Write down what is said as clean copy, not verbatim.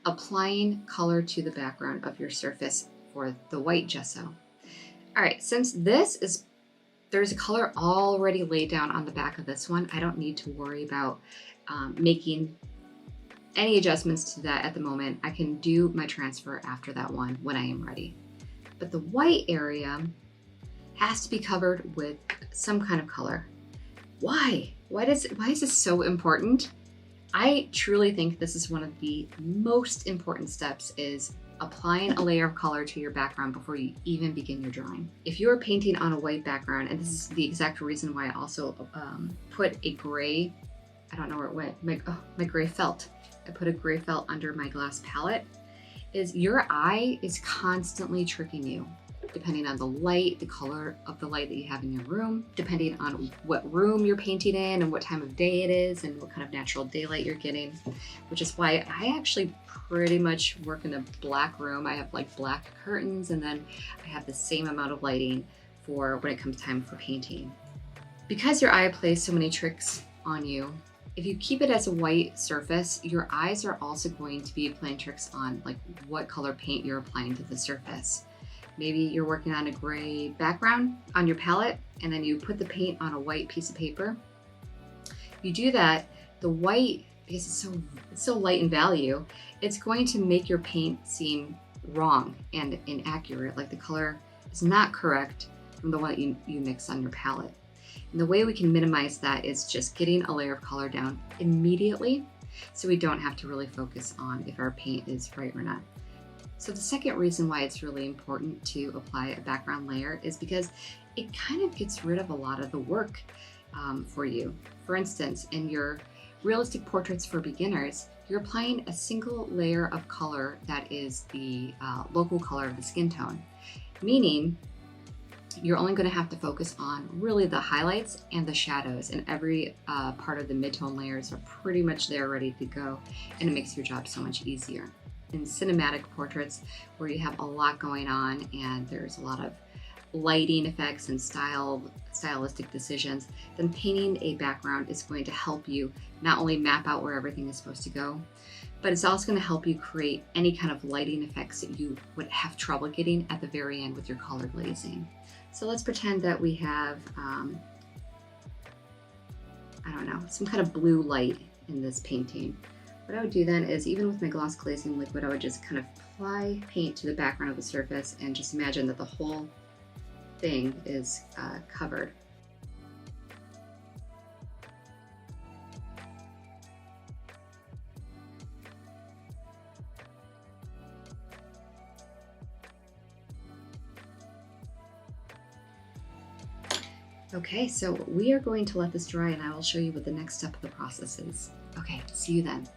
applying color to the background of your surface for the white gesso. All right, since there's a color already laid down on the back of this one, I don't need to worry about making any adjustments to that at the moment. I can do my transfer after that one when I am ready. But the white area has to be covered with some kind of color. Why? Why is this so important? I truly think this is one of the most important steps, is applying a layer of color to your background before you even begin your drawing. If you are painting on a white background, and this is the exact reason why I also put a gray, I don't know where it went, my gray felt. I put a gray felt under my glass palette, is your eye is constantly tricking you, depending on the light, the color of the light that you have in your room, depending on what room you're painting in and what time of day it is and what kind of natural daylight you're getting, which is why I actually pretty much work in a black room. I have like black curtains, and then I have the same amount of lighting for when it comes time for painting. Because your eye plays so many tricks on you, if you keep it as a white surface, your eyes are also going to be playing tricks on like what color paint you're applying to the surface. Maybe you're working on a gray background on your palette, and then you put the paint on a white piece of paper. You do that, the white, because it's so light in value, it's going to make your paint seem wrong and inaccurate, like the color is not correct from the one that you mix on your palette. And the way we can minimize that is just getting a layer of color down immediately, so we don't have to really focus on if our paint is right or not. So the second reason why it's really important to apply a background layer is because it kind of gets rid of a lot of the work for you. For instance, in your realistic portraits for beginners, you're applying a single layer of color that is the local color of the skin tone, meaning you're only going to have to focus on really the highlights and the shadows, and every part of the mid-tone layers are pretty much there ready to go, and it makes your job so much easier. In cinematic portraits, where you have a lot going on and there's a lot of lighting effects and stylistic decisions, then painting a background is going to help you not only map out where everything is supposed to go, but it's also going to help you create any kind of lighting effects that you would have trouble getting at the very end with your color glazing. So let's pretend that we have, I don't know, some kind of blue light in this painting. What I would do then is, even with my gloss glazing liquid, I would just kind of apply paint to the background of the surface and just imagine that the whole thing is covered. Okay, so we are going to let this dry, and I will show you what the next step of the process is. Okay, see you then.